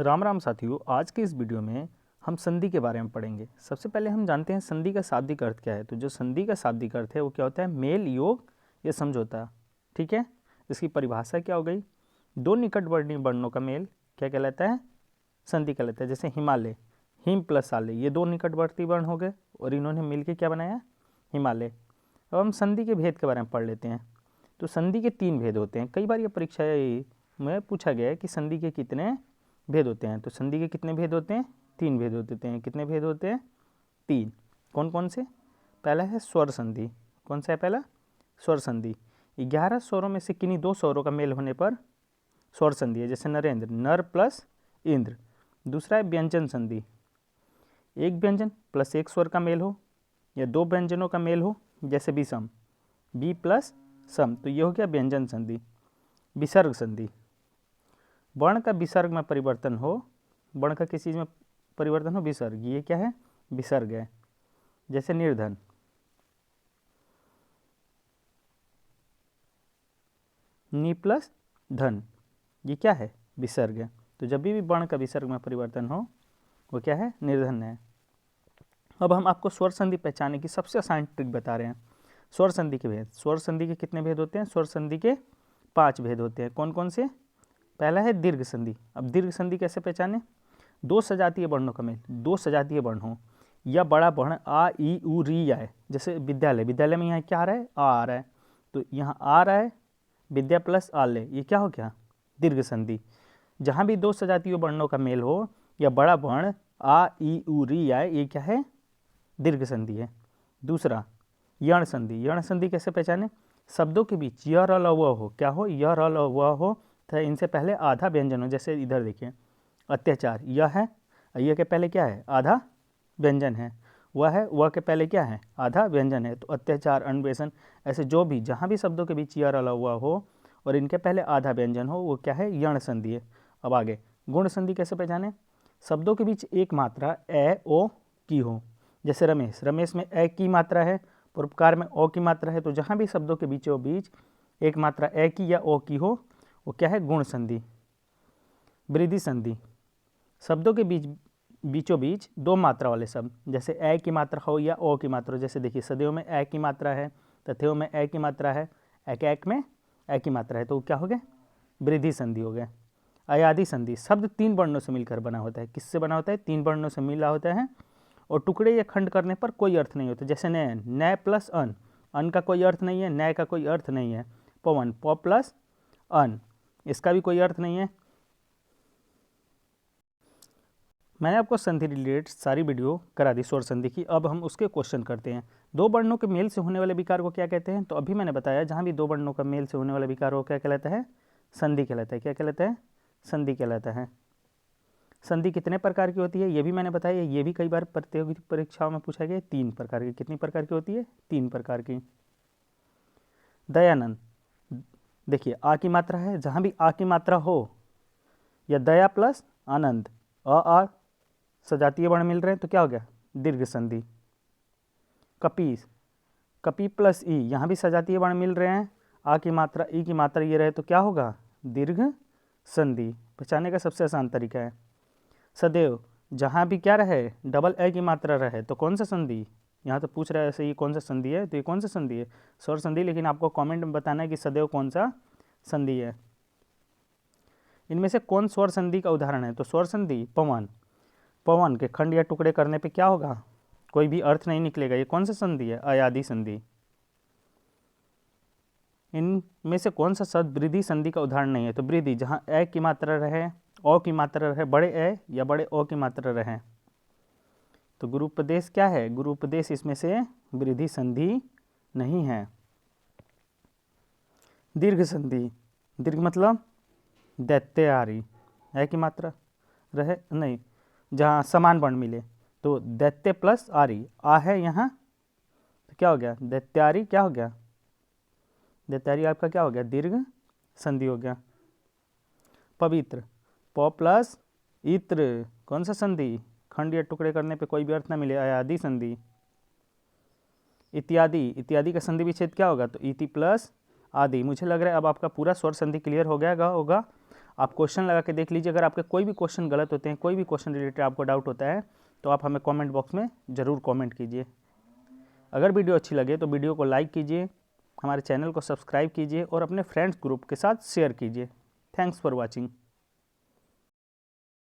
राम राम साथियों, आज के इस वीडियो में हम संधि के बारे में पढ़ेंगे। सबसे पहले हम जानते हैं संधि का शाब्दिक अर्थ क्या है। तो जो संधि का शाब्दिक अर्थ है वो क्या होता है? मेल, योग या समझौता। ठीक है, इसकी परिभाषा क्या हो गई? दो निकटवर्ती वर्णों का मेल क्या कहलाता है? संधि कहलाता है। जैसे हिमालय, हिम प्लस आलय, ये दो निकटवर्ती वर्ण हो गए और इन्होंने मिलकर क्या बनाया? हिमालय। अब हम संधि के भेद के बारे में पढ़ लेते हैं। तो संधि के तीन भेद होते हैं। कई बार ये परीक्षा में पूछा गया है कि संधि के कितने भेद होते हैं। तो संधि के कितने भेद होते हैं? तीन भेद होते हैं। कितने भेद होते हैं? तीन। कौन कौन से? पहला है स्वर संधि। कौन सा है पहला? स्वर संधि। 11 स्वरों में से किन्हीं दो स्वरों का मेल होने पर स्वर संधि है। जैसे नरेंद्र, नर प्लस इंद्र। दूसरा है व्यंजन संधि, एक व्यंजन प्लस एक स्वर का मेल हो या दो व्यंजनों का मेल हो, जैसे विषम, बी प्लस सम, तो ये हो गया व्यंजन संधि। विसर्ग संधि, वर्ण का विसर्ग में परिवर्तन हो, वर्ण का किस चीज़ में परिवर्तन हो? विसर्ग, ये क्या है? विसर्ग है। जैसे निर्धन, नी प्लस धन, ये क्या है? विसर्ग है। तो जब भी वर्ण का विसर्ग में परिवर्तन हो वो क्या है? निर्धन है। अब हम आपको स्वर संधि पहचानने की सबसे आसान ट्रिक बता रहे हैं। स्वर संधि के भेद। स्वर संधि के कितने भेद होते हैं? स्वर संधि के 5 भेद होते हैं। कौन कौन से? पहला है दीर्घ संधि। अब दीर्घ संधि कैसे पहचाने? दो सजातीय वर्णों का मेल, दो सजातीय वर्ण हो या बड़ा वर्ण आ ई उ री आए। जैसे विद्यालय, विद्यालय में यहाँ क्या आ रहा है? आ रहा है, तो यहाँ आ रहा है, विद्या प्लस आलय, ये क्या हो गया? दीर्घ संधि। जहाँ भी दो सजातीय वर्णों का मेल हो या बड़ा वर्ण आ ई उ री आए, ये क्या है? दीर्घ संधि है। दूसरा यण संधि। यण संधि कैसे पहचाने? शब्दों के बीच य र ल व हो, क्या हो? य र ल व हो, तो इनसे पहले आधा व्यंजन हो। जैसे इधर देखिए, अत्याचार, यह है, यह के पहले क्या है? आधा व्यंजन है। वह है, वह के पहले क्या है? आधा व्यंजन है। तो अत्याचार, अन्वेषण, ऐसे जो भी जहाँ भी शब्दों के बीच य र ल व हो और इनके पहले आधा व्यंजन हो, वो क्या है? यण संधि है। अब आगे गुण संधि कैसे पहचाने? शब्दों के बीच एक मात्रा ए ओ की हो। जैसे रमेश, रमेश में ए की मात्रा है, परोपकार में ओ की मात्रा है। तो जहाँ भी शब्दों के बीचों बीच एक मात्रा ए की या ओ की हो, वो क्या है? गुण संधि। वृद्धि संधि, शब्दों के बीचों बीच दो मात्रा वाले शब्द, जैसे ए की मात्रा हो या ओ की मात्रा हो। जैसे देखिए, सदैव में ए की मात्रा है, तथैव में ए की मात्रा है, एक में ए की मात्रा है, तो क्या हो गया? वृद्धि संधि हो गया। अयादि संधि, शब्द तीन वर्णों से मिलकर बना होता है। किससे बना होता है? तीन वर्णों से मिला होता है और टुकड़े या खंड करने पर कोई अर्थ नहीं होता। जैसे नय, नय प्लस अन, अन का कोई अर्थ नहीं है, नय का कोई अर्थ नहीं है। पवन, प प्लस अन, इसका भी कोई अर्थ नहीं है। मैंने आपको संधि रिलेटेड सारी वीडियो करा दी स्वर संधि की। अब हम उसके क्वेश्चन करते हैं। दो वर्णों के मेल से होने वाले विकार को क्या कहते हैं? तो अभी मैंने बताया, जहाँ भी दो वर्णों का मेल से होने वाला विकार हो क्या कहलाता है? संधि कहलाता है। क्या कहलाता है? संधि कहलाता है। संधि कितने प्रकार की होती है ये भी मैंने बताया। ये भी कई बार प्रतियोगी परीक्षाओं में पूछा गया। 3 प्रकार की। कितनी प्रकार की होती है? 3 प्रकार की। दयानंद, देखिए आ की मात्रा है, जहाँ भी आ की मात्रा हो या दया प्लस आनंद, आ सजातीय वर्ण मिल रहे हैं, तो क्या हो गया? दीर्घ संधि। कपीस, कपी प्लस ई, यहाँ भी सजातीय वर्ण मिल रहे हैं, आ की मात्रा ई की मात्रा ये रहे, तो क्या होगा? दीर्घ संधि। पहचानने का सबसे आसान तरीका है। सदैव, जहाँ भी क्या रहे? डबल ए की मात्रा रहे, तो कौन सा संधि? यहाँ तो पूछ रहा है ऐसे, ये कौन सा संधि है? तो ये कौन सा संधि है? स्वर संधि। लेकिन आपको कमेंट में बताना है कि सदैव कौन सा संधि है। इनमें से कौन स्वर संधि का उदाहरण है? तो स्वर संधि पवन, पवन के खंड या टुकड़े करने पे क्या होगा? कोई भी अर्थ नहीं निकलेगा। ये कौन सा संधि है? अयादि संधि। इनमें से कौन सा शब्द वृद्धि संधि का उदाहरण नहीं है? तो वृद्धि, जहाँ ए की मात्रा रहे, ओ की मात्रा रहे, बड़े ए या बड़े ओ की मात्रा रहे। तो गुरुपदेश क्या है? गुरुपदेश इसमें से वृद्धि संधि नहीं है। दीर्घ संधि, दीर्घ मतलब दैत्यारी, ए की मात्रा रहे नहीं, जहाँ समान वर्ण मिले, तो दैत्य प्लस आरी, आ है यहाँ, तो क्या हो गया? दैत्यारी। क्या हो गया? दैत्यारी आपका क्या हो गया? दीर्घ संधि हो गया। पवित्र, प प्लस इत्र, कौन सा संधि? खंड या टुकड़े करने पे कोई भी अर्थ ना मिले, अयादि संधि। इत्यादि, इत्यादि का संधि विच्छेद क्या होगा? तो इति प्लस आदि। मुझे लग रहा है अब आपका पूरा स्वर संधि क्लियर हो गया होगा। आप क्वेश्चन लगा के देख लीजिए। अगर आपके कोई भी क्वेश्चन गलत होते हैं, कोई भी क्वेश्चन रिलेटेड आपको डाउट होता है, तो आप हमें कमेंट बॉक्स में ज़रूर कमेंट कीजिए। अगर वीडियो अच्छी लगे तो वीडियो को लाइक कीजिए, हमारे चैनल को सब्सक्राइब कीजिए और अपने फ्रेंड्स ग्रुप के साथ शेयर कीजिए। Thanks for watching.